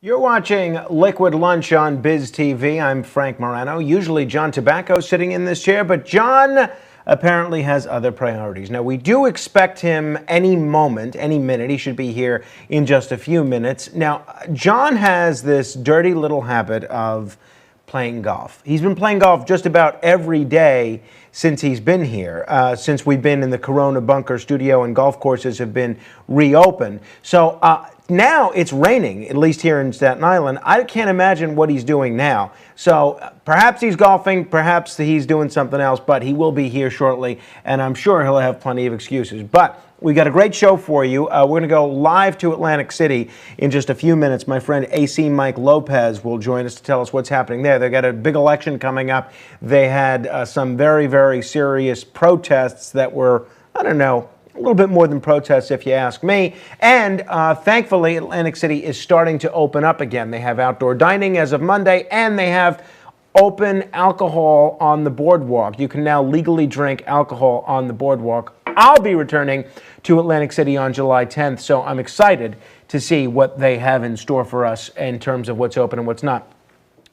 You're watching Liquid Lunch on Biz TV. I'm Frank Morano. Usually John Tobacco sitting in this chair, but John apparently has other priorities. Now, we do expect him any moment, any minute. He should be here in just a few minutes. Now, John has this dirty little habit of playing golf. He's been playing golf just about every day since he's been here, since we've been in the Corona Bunker studio and golf courses have been reopened. So now it's raining, at least here in Staten Island. I can't imagine what he's doing now. So perhaps he's golfing, perhaps he's doing something else, but he will be here shortly, and I'm sure he'll have plenty of excuses. But we got a great show for you. We're going to go live to Atlantic City in just a few minutes. My friend AC Mike Lopez will join us to tell us what's happening there. They've got a big election coming up. They had some very, very serious protests that were, I don't know, a little bit more than protests, if you ask me. And thankfully, Atlantic City is starting to open up again. They have outdoor dining as of Monday, and they have open alcohol on the boardwalk. You can now legally drink alcohol on the boardwalk. I'll be returning to Atlantic City on July 10th, so I'm excited to see what they have in store for us in terms of what's open and what's not.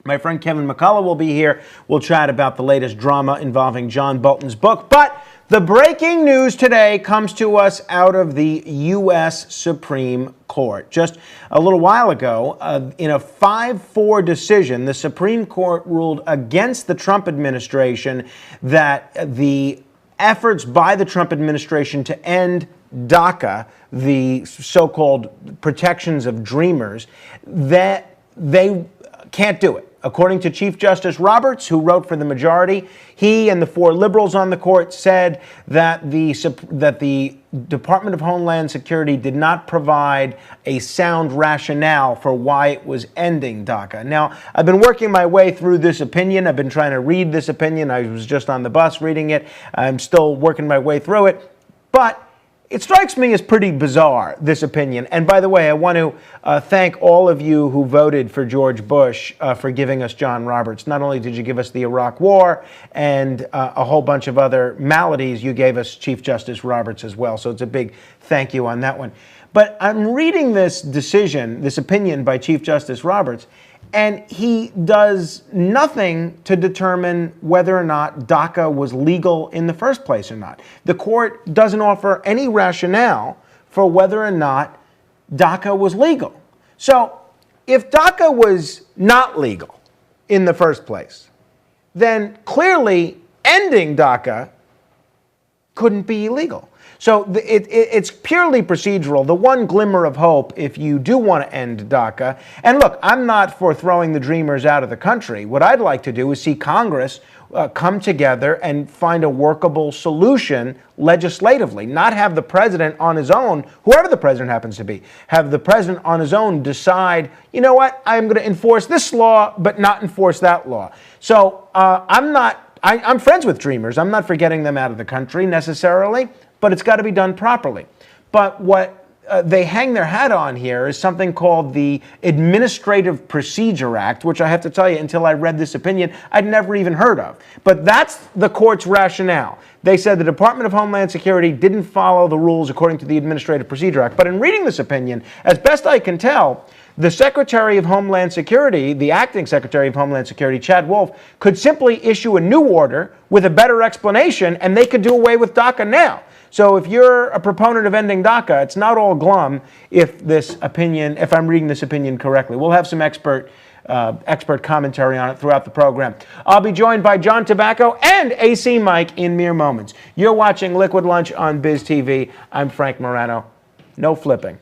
My friend Kevin McCullough will be here. We'll chat about the latest drama involving John Bolton's book. But the breaking news today comes to us out of the U.S. Supreme Court. Just a little while ago, in a 5-4 decision, the Supreme Court ruled against the Trump administration that the efforts by the Trump administration to end DACA, the so-called protections of dreamers, that they can't do it. According to Chief Justice Roberts, who wrote for the majority, he and the 4 liberals on the court said that the Department of Homeland Security did not provide a sound rationale for why it was ending DACA. Now, I've been working my way through this opinion. I've been trying to read this opinion. I was just on the bus reading it. I'm still working my way through it. But it strikes me as pretty bizarre, this opinion. And by the way, I want to thank all of you who voted for George Bush for giving us John Roberts. Not only did you give us the Iraq War and a whole bunch of other maladies, you gave us Chief Justice Roberts as well. So it's a big thank you on that one. But I'm reading this decision, this opinion by Chief Justice Roberts, and he does nothing to determine whether or not DACA was legal in the first place or not. The court doesn't offer any rationale for whether or not DACA was legal. So if DACA was not legal in the first place, then clearly ending DACA couldn't be illegal. So it's purely procedural. The one glimmer of hope, if you do want to end DACA, and look, I'm not for throwing the dreamers out of the country. What I'd like to do is see Congress come together and find a workable solution legislatively, not have the president on his own, whoever the president happens to be, have the president on his own decide, you know what, I'm going to enforce this law, but not enforce that law. So I'm friends with dreamers. I'm not for getting them out of the country necessarily, but it's got to be done properly. But what they hang their hat on here is something called the Administrative Procedure Act, which I have to tell you, until I read this opinion, I'd never even heard of. But that's the court's rationale. They said the Department of Homeland Security didn't follow the rules according to the Administrative Procedure Act. But in reading this opinion, as best I can tell, the Secretary of Homeland Security, the acting Secretary of Homeland Security, Chad Wolf, could simply issue a new order with a better explanation, and they could do away with DACA now. So if you're a proponent of ending DACA, it's not all glum if I'm reading this opinion correctly. We'll have some expert commentary on it throughout the program. I'll be joined by John Tobacco and AC Mike in mere moments. You're watching Liquid Lunch on Biz TV. I'm Frank Morano. No flipping.